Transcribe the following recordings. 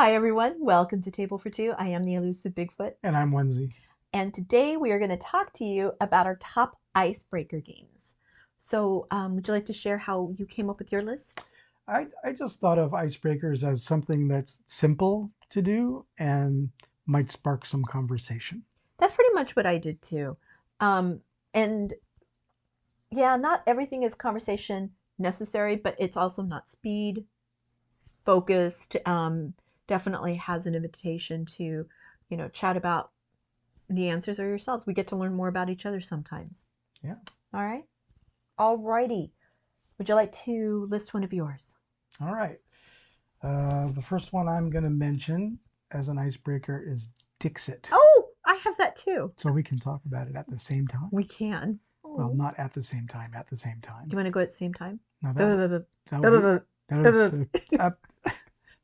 Hi everyone, welcome to Table for Two. I am the Elusive Bigfoot. And I'm Onezie. And today we are going to talk to you about our top icebreaker games. So would you like to share how you came up with your list? I just thought of icebreakers as something that's simple to do and might spark some conversation. That's pretty much what I did too. And yeah, not everything is conversation necessary, but it's also not speed focused. Definitely has an invitation to, chat about the answers or yourselves. We get to learn more about each other sometimes. Yeah. All right. All righty. Would you like to list one of yours? All right. The first one I'm going to mention as an icebreaker is dixit. Oh, I have that too. So we can talk about it at the same time. We can. Well, not at the same time, at the same time. Do you want to go at the same time? No, that's a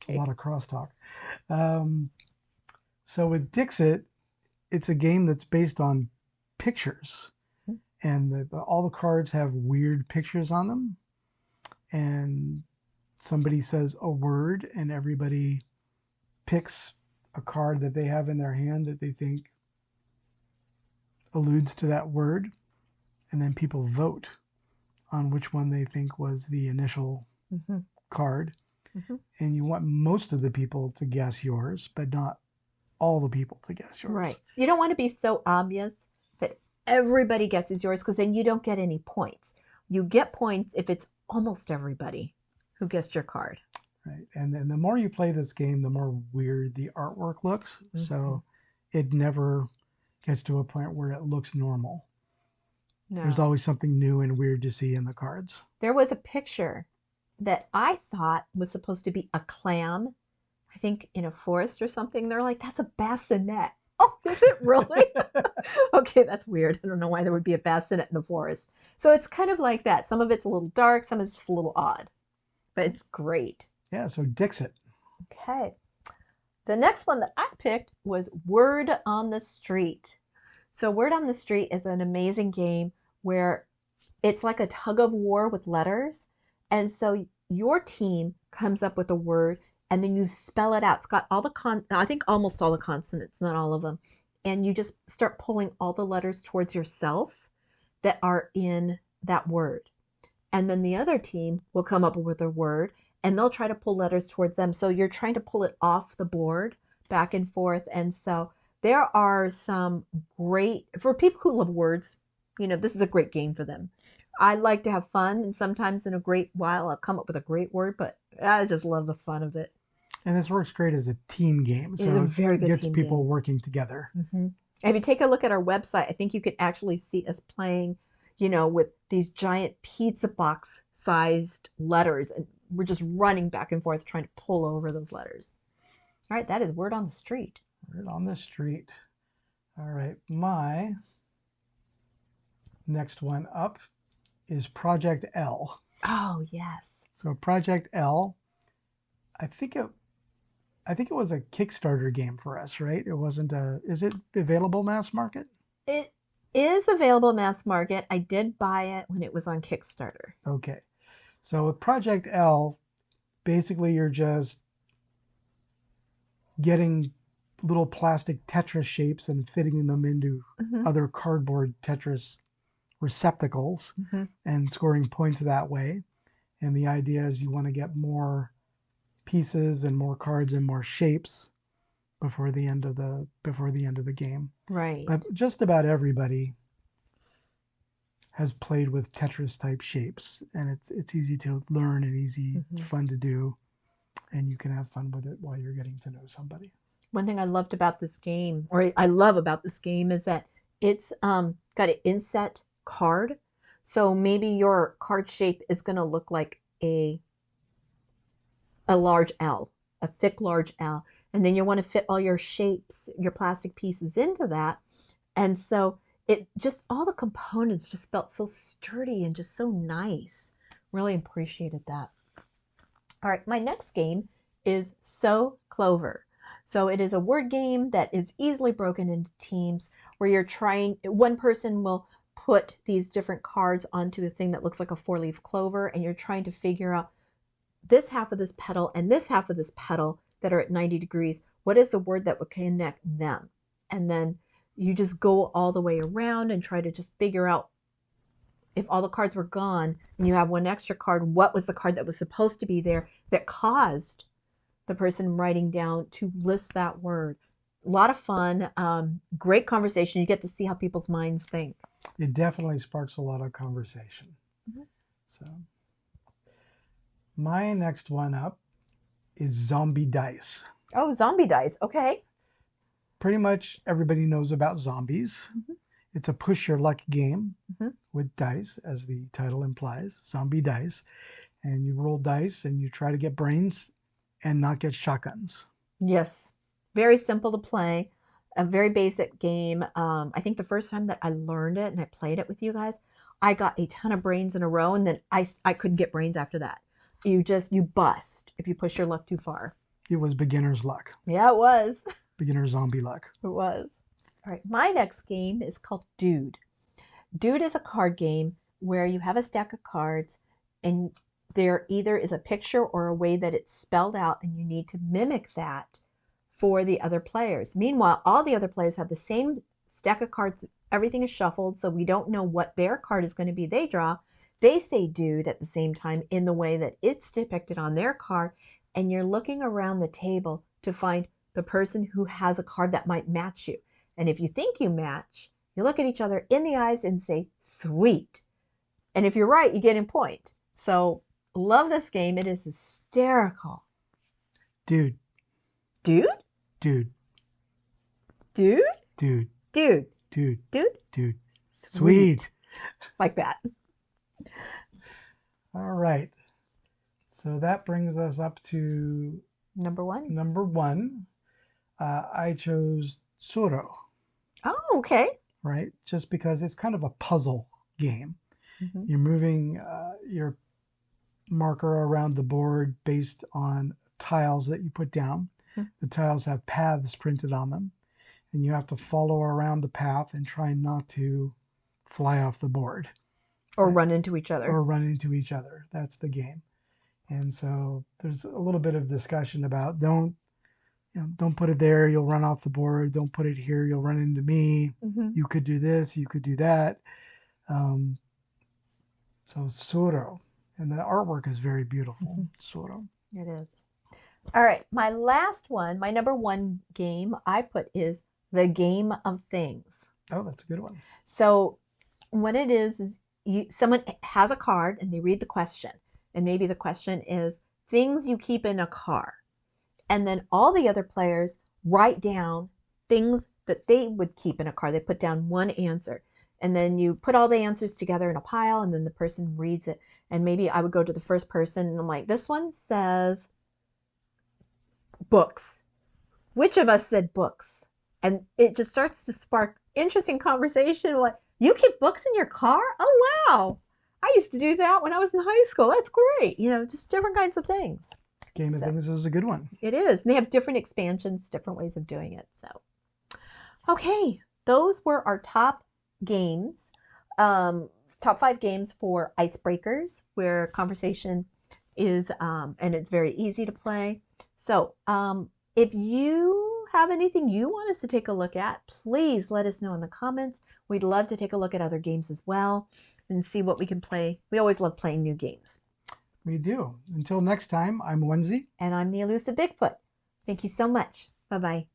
Okay. lot of crosstalk. So with dixit, it's a game that's based on pictures. And all the cards have weird pictures on them. And somebody says a word, and everybody picks a card that they have in their hand that they think alludes to that word. And then people vote on which one they think was the initial card. And you want most of the people to guess yours, but not all the people to guess yours. Right. You don't want to be so obvious that everybody guesses yours, because then you don't get any points. You get points if it's almost everybody who guessed your card. Right. And then the more you play this game, the more weird the artwork looks. So it never gets to a point where it looks normal. No. There's always something new and weird to see in the cards. There was a picture that I thought was supposed to be a clam, I think in a forest or something. They're like, that's a bassinet. Oh, is it really? Okay, that's weird. I don't know why there would be a bassinet in the forest. So it's kind of like that. Some of it's a little dark, some is just a little odd, but it's great. Yeah, so dixit. Okay. The next one that I picked was Word on the Street. So Word on the Street is an amazing game where it's like a tug of war with letters. And so your team comes up with a word and then you spell it out. It's got all the I think almost all the consonants, not all of them. And you just start pulling all the letters towards yourself that are in that word. And then the other team will come up with a word and they'll try to pull letters towards them. So you're trying to pull it off the board back and forth. And so there are some great, for people who love words, this is a great game for them. I like to have fun, and sometimes in a great while I'll come up with a great word, but I just love the fun of it. And this works great as a team game. So it's a very good it gets team people game. Working together. If you take a look at our website, I think you could actually see us playing, with these giant pizza box sized letters, and we're just running back and forth trying to pull over those letters. All right, that is Word on the Street. Word on the Street. All right, my next one up is projectL. Oh, yes. So projectL, I think it was a Kickstarter game for us, right? It wasn't is it available mass market? It is available mass market. I did buy it when it was on Kickstarter. Okay. So with projectL, basically you're just getting little plastic Tetris shapes and fitting them into other cardboard Tetris receptacles and scoring points that way. And the idea is you want to get more pieces and more cards and more shapes before the end of the game. Right. But just about everybody has played with Tetris type shapes, and it's easy to learn and fun to do, and you can have fun with it while you're getting to know somebody. One thing I loved about this game, or I love about this game, is that it's got an inset card. So maybe your card shape is going to look like a large L, a thick large L. And then you want to fit all your shapes, your plastic pieces into that. And so it just, all the components just felt so sturdy and just so nice. Really appreciated that. All right, my next game is soclover. So it is a word game that is easily broken into teams where you're trying, one person will put these different cards onto a thing that looks like a four-leaf clover, and you're trying to figure out this half of this petal and this half of this petal that are at 90 degrees, what is the word that would connect them? And then you just go all the way around and try to just figure out, if all the cards were gone and you have one extra card, what was the card that was supposed to be there that caused the person writing down to list that word. A lot of fun, great conversation. You get to see how people's minds think. It definitely sparks a lot of conversation. Mm-hmm. So my next one up is Zombiedice. Oh, Zombiedice. Okay. Pretty much everybody knows about zombies. Mm-hmm. It's a push your luck game with dice, as the title implies, Zombiedice. And you roll dice and you try to get brains and not get shotguns. Yes. Very simple to play. A very basic game. I think the first time that I learned it and I played it with you guys, I got a ton of brains in a row, and then I couldn't get brains after that. You bust if you push your luck too far. It was beginner's luck. Yeah, it was. Beginner zombie luck. It was. All right, my next game is called Dude. Dude is a card game where you have a stack of cards and there either is a picture or a way that it's spelled out, and you need to mimic that for the other players. Meanwhile, all the other players have the same stack of cards. Everything is shuffled, so we don't know what their card is going to be. They draw. They say dude at the same time in the way that it's depicted on their card, and you're looking around the table to find the person who has a card that might match you. And if you think you match, you look at each other in the eyes and say, sweet. And if you're right, you get a point. So love this game. It is hysterical. Dude. Dude? Dude. Dude? Dude. Dude. Dude. Dude? Dude. Sweet. Like that. All right. So that brings us up to number one. I chose tsuro. Oh, okay. Right? Just because it's kind of a puzzle game. Mm-hmm. You're moving your marker around the board based on tiles that you put down. Mm-hmm. The tiles have paths printed on them, and you have to follow around the path and try not to fly off the board. Or run into each other. That's the game. And so there's a little bit of discussion about don't put it there, you'll run off the board. Don't put it here, you'll run into me. Mm-hmm. You could do this, you could do that. So tsuro, and the artwork is very beautiful. Tsuro. It is. All right, my last one, my number one game I put is The Game of Things. Oh, that's a good one. So what it is someone has a card and they read the question, and maybe the question is things you keep in a car. And then all the other players write down things that they would keep in a car. They put down one answer. And then you put all the answers together in a pile, and then the person reads it. And maybe I would go to the first person, and I'm like, this one says books. Which of us said books? And it just starts to spark interesting conversation. Like, you keep books in your car? Oh, wow. I used to do that when I was in high school. That's great. Just different kinds of things. Game of Things is a good one. It is. And they have different expansions, different ways of doing it. So, okay, those were our top games, top 5 games for icebreakers, where conversation is, and it's very easy to play. So, if you have anything you want us to take a look at, please let us know in the comments. We'd love to take a look at other games as well and see what we can play. We always love playing new games. We do. Until next time, I'm Onezie. And I'm the Elusive Bigfoot. Thank you so much. Bye-bye.